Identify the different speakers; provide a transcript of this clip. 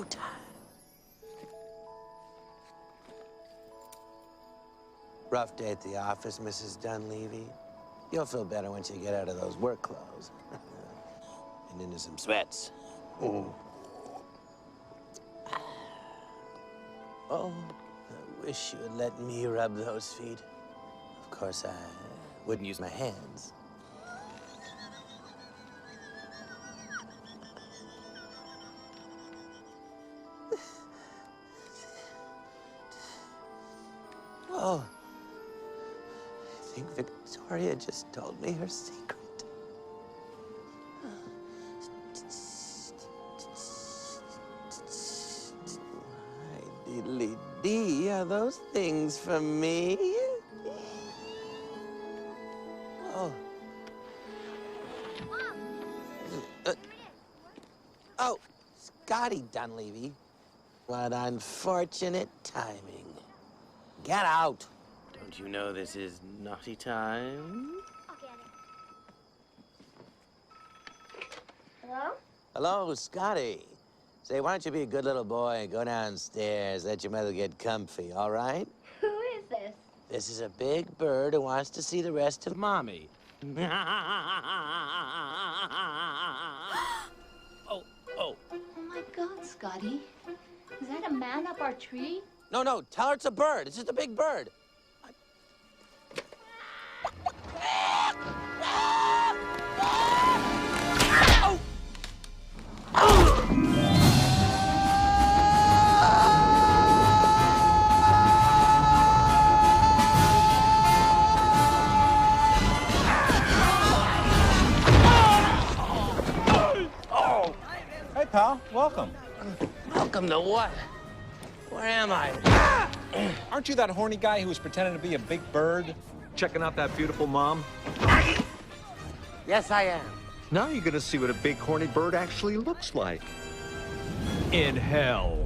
Speaker 1: showtime. Rough day at the office, Mrs. Dunleavy. You'll feel better once you get out of those work clothes. And into some sweats. Oh, I wish you had let me rub those feet. Of course, I wouldn't use my hands. Oh, I think Victoria just told me her secret. Diddly dee, are those things for me? Oh. Oh, Scotty Dunleavy. What unfortunate timing. Get out. Don't you know this is naughty time?
Speaker 2: I'll get it. Hello?
Speaker 1: Hello, Scotty. Say, why don't you be a good little boy and go downstairs, let your mother get comfy, all right?
Speaker 2: Who is this?
Speaker 1: This is a big bird who wants to see the rest of Mommy. Oh.
Speaker 2: Oh my God, Scotty. Is that a man up our tree?
Speaker 1: No, tell her it's a bird. It's just a big bird.
Speaker 3: Hey, pal, welcome.
Speaker 1: Welcome to what? Where am I?
Speaker 3: Aren't you that horny guy who was pretending to be a big bird? Checking out that beautiful mom?
Speaker 1: Yes, I am.
Speaker 4: Now you're gonna see what a big horny bird actually looks like. In hell.